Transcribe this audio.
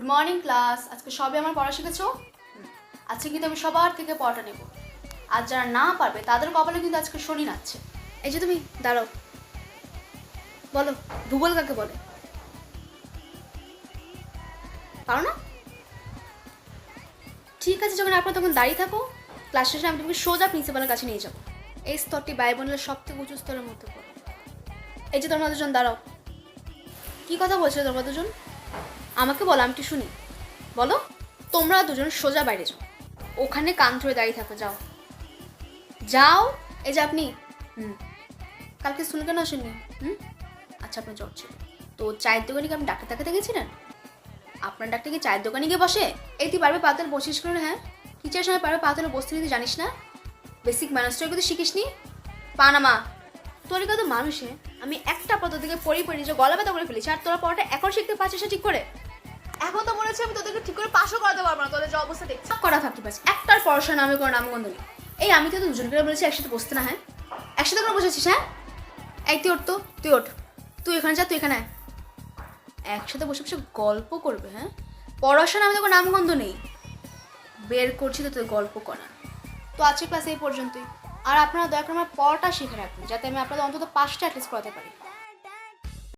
Morning class. আজকে সবে আমার পড়া শিখেছো? আজকে কিন্তু আমি সবার থেকে পড়াটা নেব। আর যারা না পারবে তাদের কপালে কিন্তু আজকে শনি নাচছে। এই যে তুমি দাঁড়াও, বলো ভূগোল কাকে বলে? পারো না? ঠিক আছে, যখন আপনার তখন দাঁড়িয়ে থাকো, ক্লাস শেষে আমি তোমাকে সোজা প্রিন্সিপালের কাছে নিয়ে যাবো। এই স্তরটি ভাই বোনের সব থেকে উঁচু স্তরের মধ্যে পড়ে। এই যে তোমরা দুজন দাঁড়াও, কি কথা বলছো তোমরা দুজন? আমাকে বলো, আমি একটু শুনি। বলো। তোমরা দুজন সোজা বাইরে যাও, ওখানে কান ধরে দাঁড়িয়ে থাকো। যাও যাও। এই যে আপনি, কালকে শুনে কেন আসেননি? আচ্ছা, আপনার জ্বর ছিল তো চায়ের দোকানে কি আপনি ডাক্তার দেখাতে গেছিলেন? আপনার ডাক্তার কি চায়ের দোকানে গিয়ে বসে? এই তুই পারবে পাতাল বসিস করে? হ্যাঁ, টিচারের সময় পারবে পাতালে বসতে নিতে জানিস না? বেসিক ম্যানার্সটাও কিন্তু শিখিস নি। পানামা তোর কত মানুষে আমি একটা পদ্ধতি থেকে পড়ি যে গলা ব্যথা করে ফেলেছি, আর তোরা পড়াটা এখন শিখতে পারছিস ঠিক করে? এখন তো মনে হচ্ছে আমি তোদেরকে ঠিক করে পাশও করাতে পারবো না, তোদের যে অবস্থা দেখছি। করা থাকতে পারছি, একটার পড়াশোনা আমি কোনো নামগন্ধ নেই। এই আমি তো দুজন করে বলেছি একসাথে বসতে না। হ্যাঁ, একসাথে করে বসেছিস? হ্যাঁ, এই তুই ওঠ তো, তুই ওঠ, তুই এখানে যা, তুই এখানে আয়। একসাথে বসে বসে গল্প করবে? হ্যাঁ, পড়াশোনা আমি তো কোনো নামগন্ধ নেই। বের করছি তো তোদের গল্প করা। তো আজকের ক্লাস এই পর্যন্তই। আর আপনারা দয়া করে আমার পড়াটা শিখে রাখবেন, যাতে আমি আপনাদের অন্তত 5টা অ্যাটলিস্ট করাতে পারি।